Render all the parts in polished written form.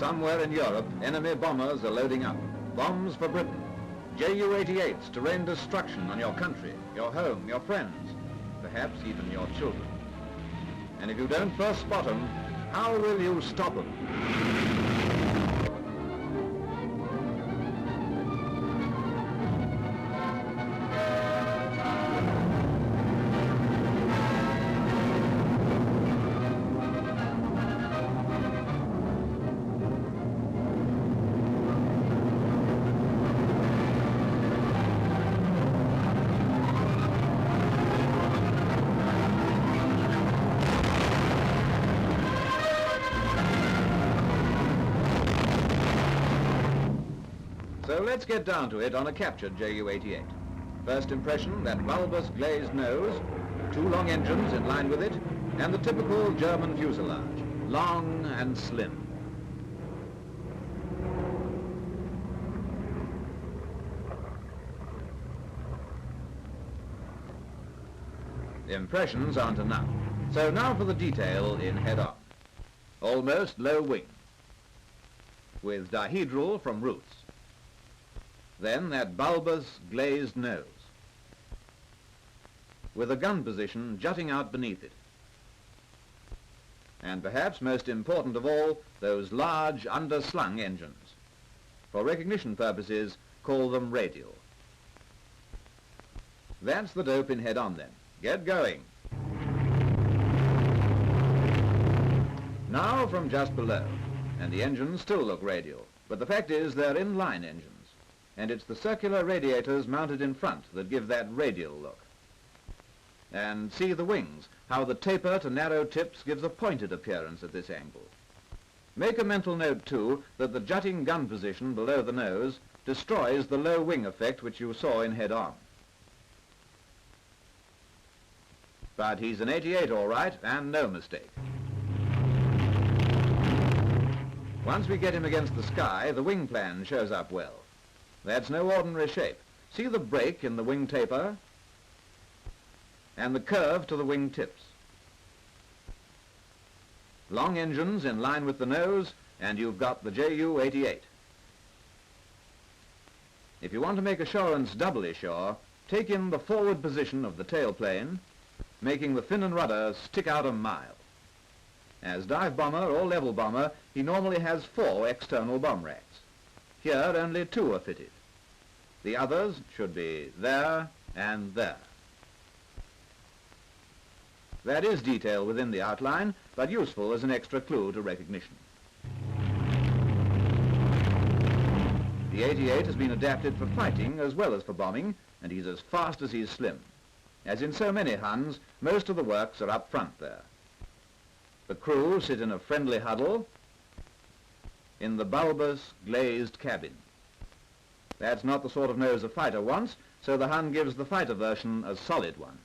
Somewhere in Europe, enemy bombers are loading up. Bombs for Britain. Ju-88s to rain destruction on your country, your home, your friends, perhaps even your children. And if you don't first spot them, how will you stop them? So let's get down to it on a captured Ju-88. First impression, that bulbous glazed nose, two long engines in line with it, and the typical German fuselage, long and slim. Impressions aren't enough. So now for the detail in head-on. Almost low wing, with dihedral from roots. Then that bulbous glazed nose, with a gun position jutting out beneath it. And perhaps most important of all, those large underslung engines. For recognition purposes, call them radial. That's the dope in head-on then. Get going. Now from just below, and the engines still look radial, but the fact is they're in-line engines. And it's the circular radiators mounted in front that give that radial look. And see the wings, how the taper to narrow tips gives a pointed appearance at this angle. Make a mental note too that the jutting gun position below the nose destroys the low wing effect which you saw in head-on. But he's an 88 all right, and no mistake. Once we get him against the sky, the wing plan shows up well. That's no ordinary shape. See the break in the wing taper and the curve to the wing tips. Long engines in line with the nose, and you've got the Ju-88. If you want to make assurance doubly sure, take in the forward position of the tailplane, making the fin and rudder stick out a mile. As dive bomber or level bomber, he normally has 4 external bomb racks. Here only 2 are fitted. The others should be there and there. That is detail within the outline, but useful as an extra clue to recognition. The 88 has been adapted for fighting as well as for bombing, and he's as fast as he's slim. As in so many Huns, most of the works are up front there. The crew sit in a friendly huddle in the bulbous, glazed cabin. That's not the sort of nose a fighter wants, so the Hun gives the fighter version a solid one.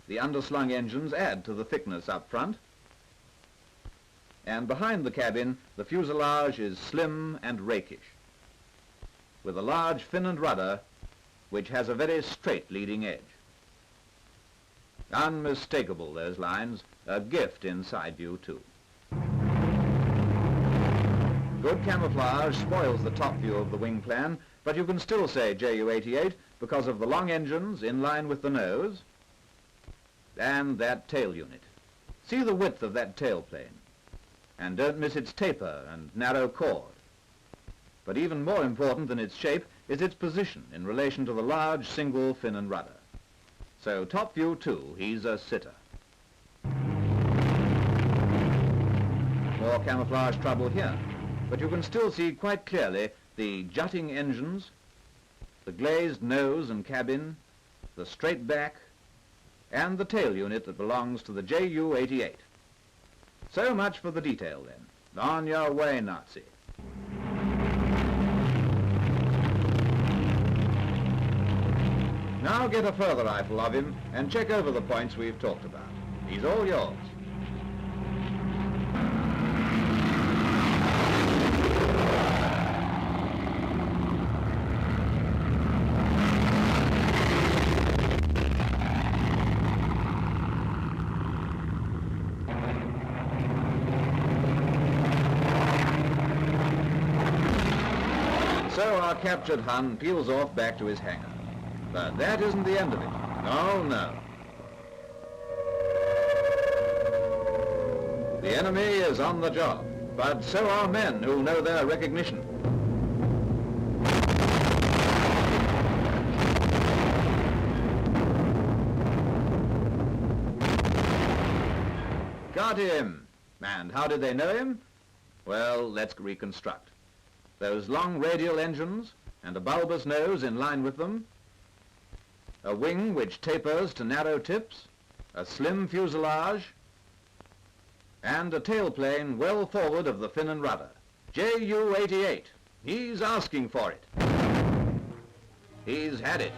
The underslung engines add to the thickness up front, and behind the cabin, the fuselage is slim and rakish, with a large fin and rudder, which has a very straight leading edge. Unmistakable, those lines, a gift in side view too. Good camouflage spoils the top view of the wing plan, but you can still say Ju-88 because of the long engines in line with the nose and that tail unit. See the width of that tailplane, and don't miss its taper and narrow chord. But even more important than its shape is its position in relation to the large single fin and rudder. So top view too, he's a sitter. More camouflage trouble here, but you can still see quite clearly the jutting engines, the glazed nose and cabin, the straight back, and the tail unit that belongs to the Ju-88. So much for the detail then. On your way, Nazi. Now get a further rifle of him and check over the points we've talked about. He's all yours. our captured Hun peels off back to his hangar. But that isn't the end of it. Oh, no. The enemy is on the job, but so are men who know their recognition. Got him! And how did they know him? Well, let's reconstruct. Those long radial engines, and a bulbous nose in line with them, a wing which tapers to narrow tips, a slim fuselage, and a tailplane well forward of the fin and rudder. Ju-88. He's asking for it. He's had it.